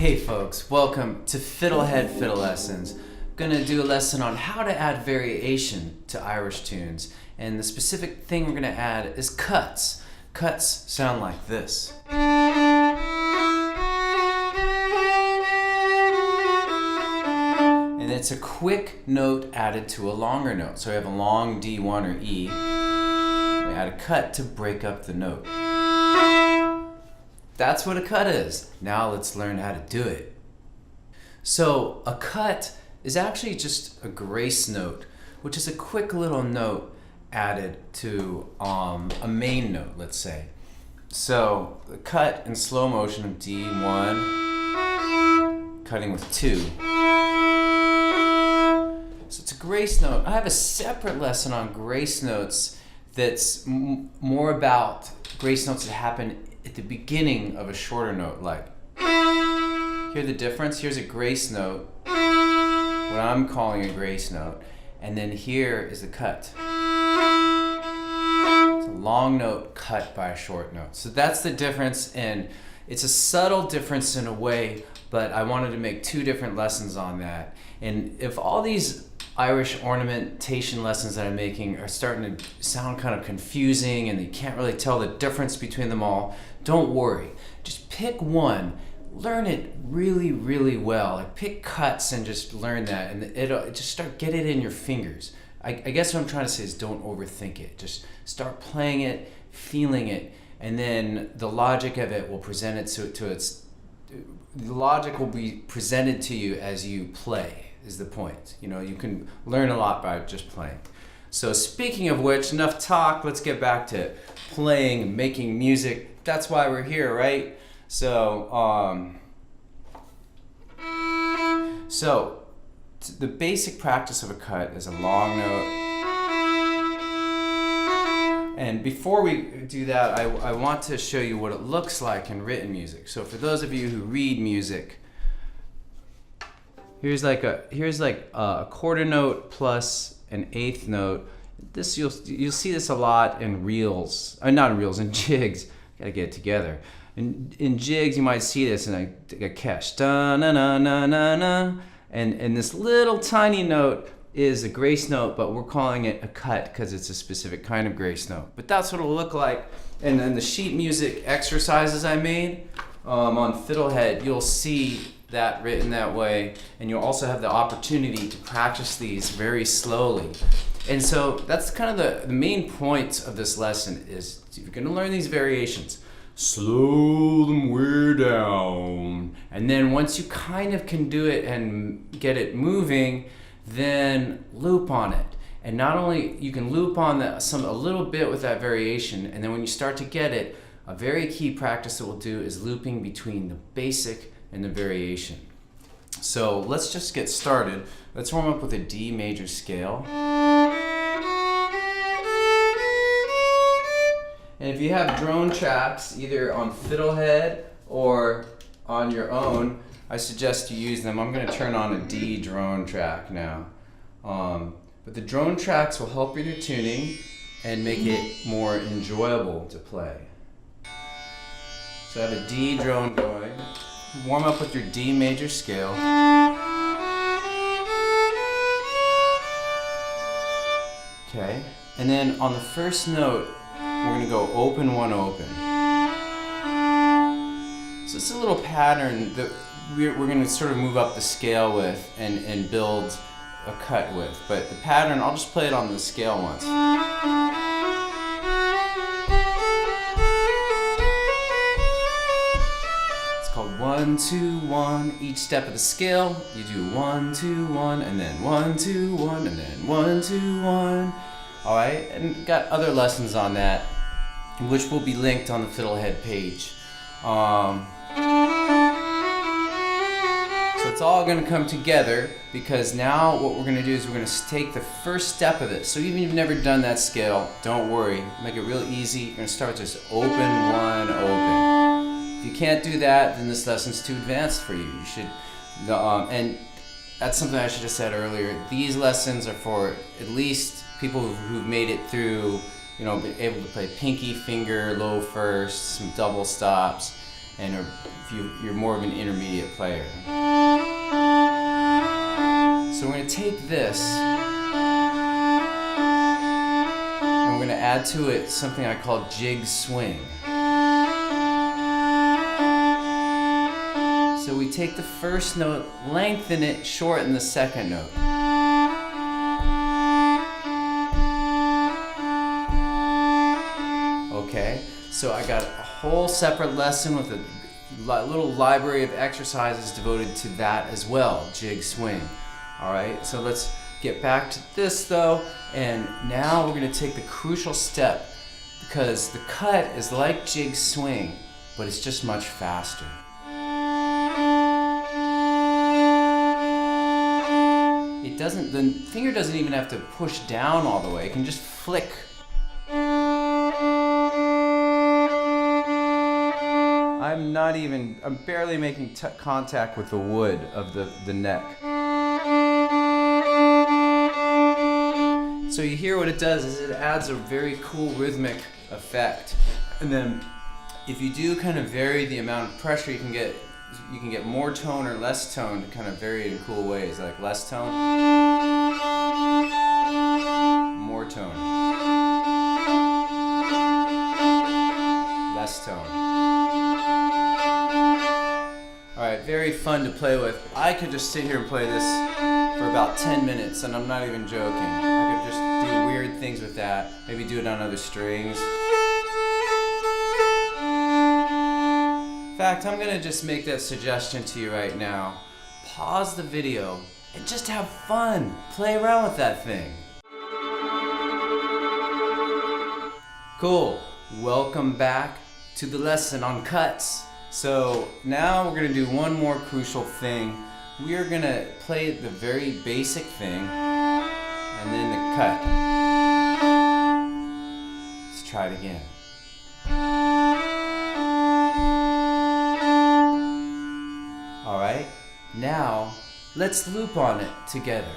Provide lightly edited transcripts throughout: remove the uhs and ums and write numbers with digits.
Hey folks, welcome to FiddleHed Fiddle Lessons. I'm gonna do a lesson on how to add variation to Irish tunes. And the specific thing we're gonna add is cuts. Cuts sound like this. And it's a quick note added to a longer note. So we have a long D1 or E. We add a cut to break up the note. That's what a cut is. Now let's learn how to do it. So a cut is actually just a grace note, which is a quick little note added to a main note, let's say. So the cut in slow motion of D1, cutting with 2. So it's a grace note. I have a separate lesson on grace notes that's more about grace notes that happen at the beginning of a shorter note, like, hear the difference? Here's a grace note, what I'm calling a grace note, and then here is the cut. It's a long note cut by a short note. So that's the difference, and it's a subtle difference in a way, but I wanted to make 2 different lessons on that. And if all these Irish ornamentation lessons that I'm making are starting to sound kind of confusing and you can't really tell the difference between them all, don't worry. Just pick one, learn it really, really well. Like pick cuts and just learn that, and it'll just get it in your fingers. I guess what I'm trying to say is don't overthink it. Just start playing it, feeling it, and then the logic of it will present it the logic will be presented to you as you play. Is the point. You know, you can learn a lot by just playing. So speaking of which, enough talk, let's get back to playing, making music. That's why we're here, right? So, the basic practice of a cut is a long note. And before we do that, I want to show you what it looks like in written music. So for those of you who read music, here's like a quarter note plus an eighth note. This you'll see this a lot in reels, not in reels, in jigs. Gotta get it together. In jigs, you might see this in a catch, da na na na na na, and this little tiny note is a grace note, but we're calling it a cut because it's a specific kind of grace note. But that's what it'll look like. And then the sheet music exercises I made on FiddleHed, you'll see that written that way, and you'll also have the opportunity to practice these very slowly. And so that's kind of the main point of this lesson is if you're going to learn these variations, slow them way down, and then once you kind of can do it and get it moving, then loop on it. And not only you can loop on a little bit with that variation, and then when you start to get it, a very key practice that we'll do is looping between the basic and the variation. So let's just get started. Let's warm up with a D major scale. And if you have drone tracks, either on FiddleHed or on your own, I suggest you use them. I'm going to turn on a D drone track now. But the drone tracks will help with your tuning and make it more enjoyable to play. So I have a D drone going. Warm up with your D major scale. Okay, and then on the first note, we're going to go open, 1 open. So it's a little pattern that we're going to sort of move up the scale with and build a cut with. But the pattern, I'll just play it on the scale once. 1, 2, 1. Each step of the scale, you do 1, 2, 1, and then 1, 2, 1, and then 1, 2, 1. All right, and got other lessons on that, which will be linked on the FiddleHed page. So it's all going to come together because now what we're going to do is we're going to take the first step of it. So even if you've never done that scale, don't worry. Make it real easy. You're going to start with just open, 1, open. If you can't do that, then this lesson's too advanced for you. You should, and that's something I should have said earlier. These lessons are for at least people who've made it through, be able to play pinky finger, low first, some double stops. and if you're more of an intermediate player. So we're going to take this and we're going to add to it something I call jig swing. So we take the first note, lengthen it, shorten the second note. Okay, so I got a whole separate lesson with a little library of exercises devoted to that as well, jig swing. All right, so let's get back to this though, and now we're going to take the crucial step, because the cut is like jig swing, but it's just much faster. The finger doesn't even have to push down all the way, it can just flick. I'm barely making contact with the wood of the neck. So you hear what it does is it adds a very cool rhythmic effect. And then if you do kind of vary the amount of pressure, you can get more tone or less tone to kind of vary it in cool ways, like less tone, more tone, less tone. Alright, very fun to play with. I could just sit here and play this for about 10 minutes, and I'm not even joking. I could just do weird things with that, maybe do it on other strings. In fact, I'm going to just make that suggestion to you right now. Pause the video and just have fun. Play around with that thing. Cool. Welcome back to the lesson on cuts. So now we're going to do one more crucial thing. We are going to play the very basic thing and then the cut. Let's try it again. Alright, now let's loop on it together.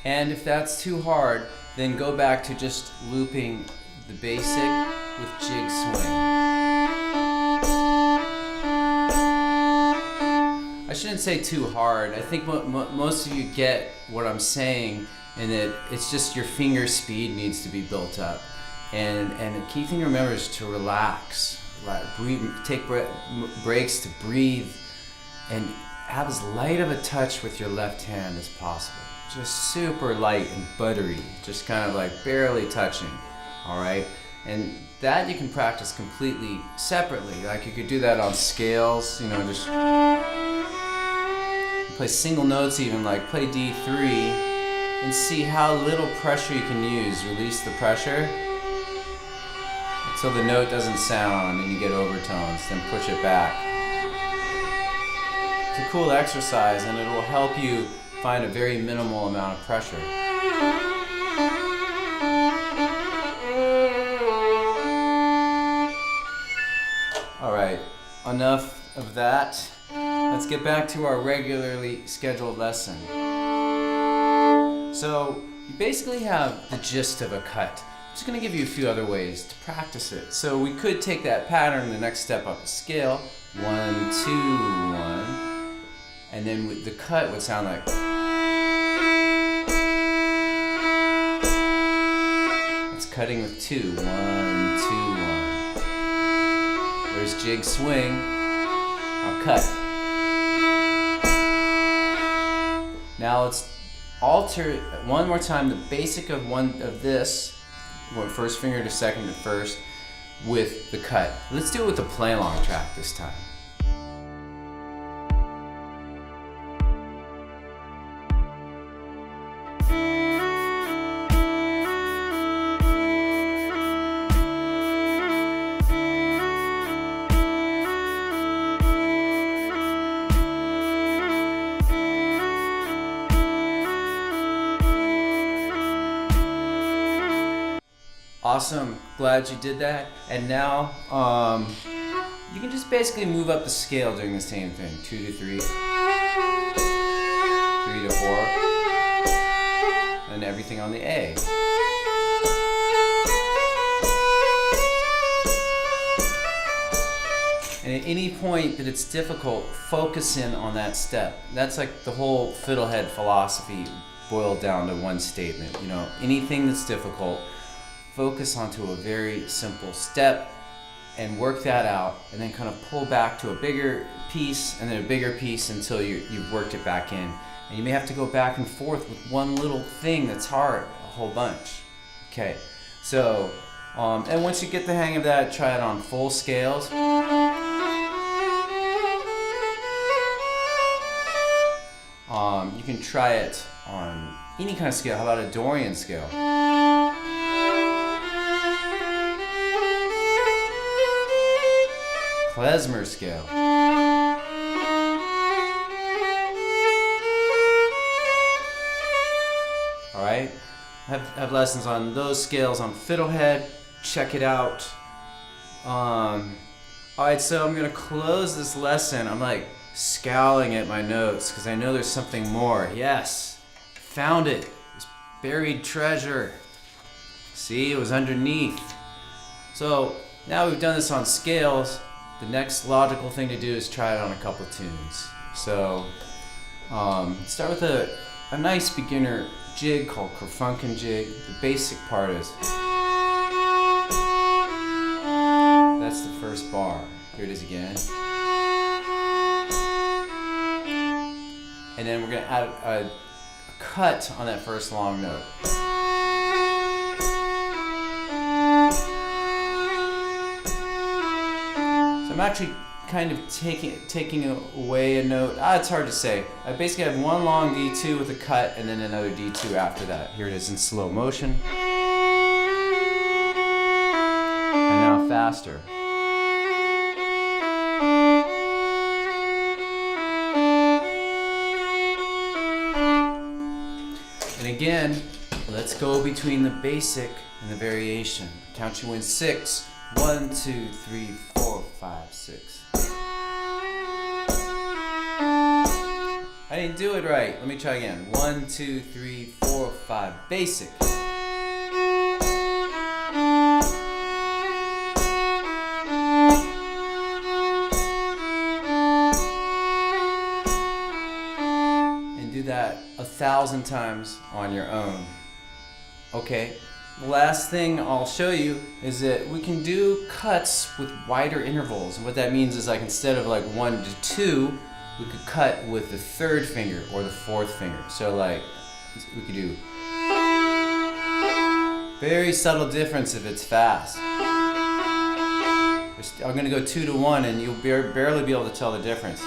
And if that's too hard, then go back to just looping the basic with jig swing. I shouldn't say too hard. I think most of you get what I'm saying, and that it's just your finger speed needs to be built up. And the key thing to remember is to relax. Breathe, take breaks to breathe, and have as light of a touch with your left hand as possible. Just super light and buttery, just kind of like barely touching, all right? And that you can practice completely separately. Like you could do that on scales, you know, just play single notes even, like play D3 and see how little pressure you can use. Release the pressure until the note doesn't sound and you get overtones, then push it back. It's a cool exercise and it will help you find a very minimal amount of pressure. Alright, enough of that. Let's get back to our regularly scheduled lesson. So, you basically have the gist of a cut. I'm just going to give you a few other ways to practice it. So we could take that pattern the next step up a scale. 1, 2, 1. And then with the cut would sound like. It's cutting with 2. 1, 2, 1. There's jig swing. I'll cut. Now let's alter one more time the basic of this, first finger to second to first, with the cut. Let's do it with the play along track this time. Awesome, glad you did that. And now, you can just basically move up the scale doing the same thing. 2 to 3, 3 to 4, and everything on the A. And at any point that it's difficult, focus in on that step. That's like the whole FiddleHed philosophy boiled down to one statement. You know, anything that's difficult, focus onto a very simple step and work that out, and then kind of pull back to a bigger piece and then a bigger piece until you've worked it back in. And you may have to go back and forth with one little thing that's hard, a whole bunch. Okay, so, and once you get the hang of that, try it on full scales. You can try it on any kind of scale. How about a Dorian scale? Klezmer scale. Alright? Have lessons on those scales on FiddleHed. Check it out. Alright, so I'm going to close this lesson. I'm like scowling at my notes because I know there's something more. Yes! Found it! This buried treasure. See, it was underneath. So, now we've done this on scales. The next logical thing to do is try it on a couple tunes. So, start with a nice beginner jig called Kerfunken jig. The basic part is, that's the first bar. Here it is again. And then we're going to add a cut on that first long note. I'm actually kind of taking away a note. It's hard to say. I basically have one long D2 with a cut and then another D2 after that. Here it is in slow motion. And now faster. And again, let's go between the basic and the variation. Count you in 6. 1, 2, 3, 4, 5, 6. I didn't do it right. Let me try again. 1, 2, 3, 4, 5. Basic. And do that 1,000 times on your own. Okay. The last thing I'll show you is that we can do cuts with wider intervals. And what that means is, like, instead of like 1 to 2, we could cut with the 3rd finger or the 4th finger. So like, we could do very subtle difference if it's fast. I'm going to go 2 to 1 and you'll barely be able to tell the difference.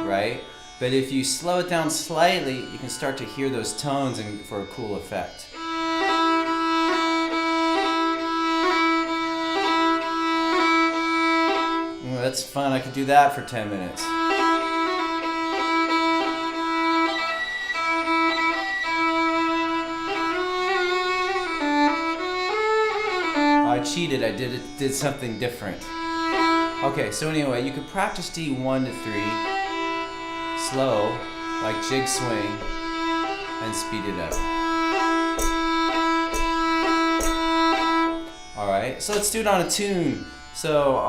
Right? But if you slow it down slightly, you can start to hear those tones and for a cool effect. Well, that's fun. I could do that for 10 minutes. I cheated. I did something different. Okay, so anyway, you could practice D1 to 3. Slow, like jig swing, and speed it up. Alright, so let's do it on a tune. So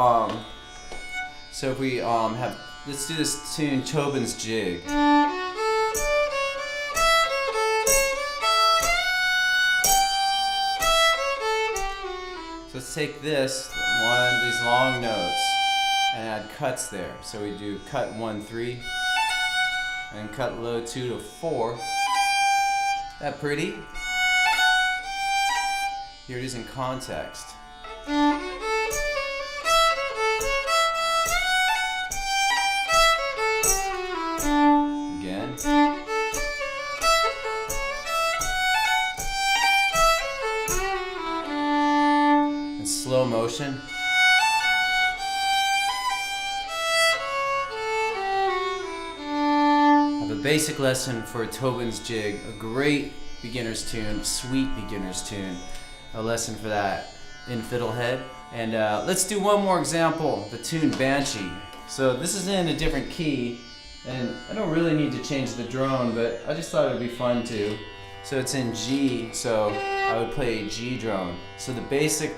if we let's do this tune, Tobin's Jig. So let's take these long notes, and add cuts there. So we do cut 1, 3. And cut low 2 to 4. That pretty? Here it is in context. Again. In slow motion. Basic lesson for Tobin's jig, a great beginner's tune, sweet beginner's tune. A lesson for that in FiddleHed. And let's do one more example, the tune Banshee. So this is in a different key, and I don't really need to change the drone, but I just thought it would be fun to. So it's in G, so I would play a G drone. So the basic.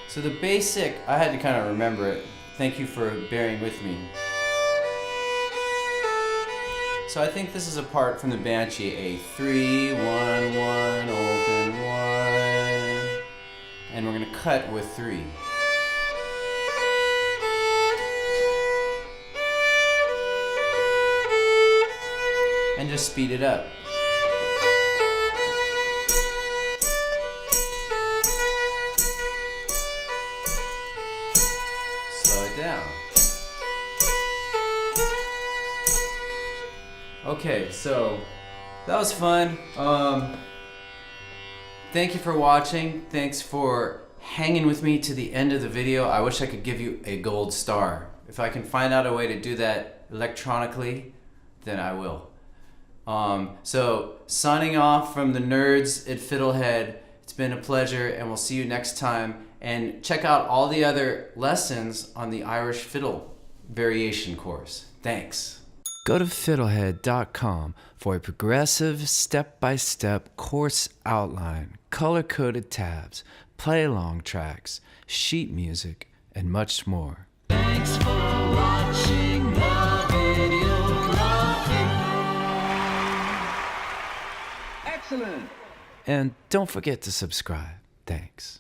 So the basic, I had to kind of remember it. Thank you for bearing with me. So I think this is a part from the Banshee, a 3, 1, 1, open 1, and we're gonna cut with 3. And just speed it up. Slow it down. Okay, so that was fun. Thank you for watching. Thanks for hanging with me to the end of the video. I wish I could give you a gold star. If I can find out a way to do that electronically, then I will. So signing off from the nerds at FiddleHed. It's been a pleasure, and we'll see you next time. And check out all the other lessons on the Irish Fiddle variation course. Thanks. Go to FiddleHed.com for a progressive, step-by-step course outline, color-coded tabs, play-along tracks, sheet music, and much more. Thanks for watching the video. Excellent! And don't forget to subscribe. Thanks.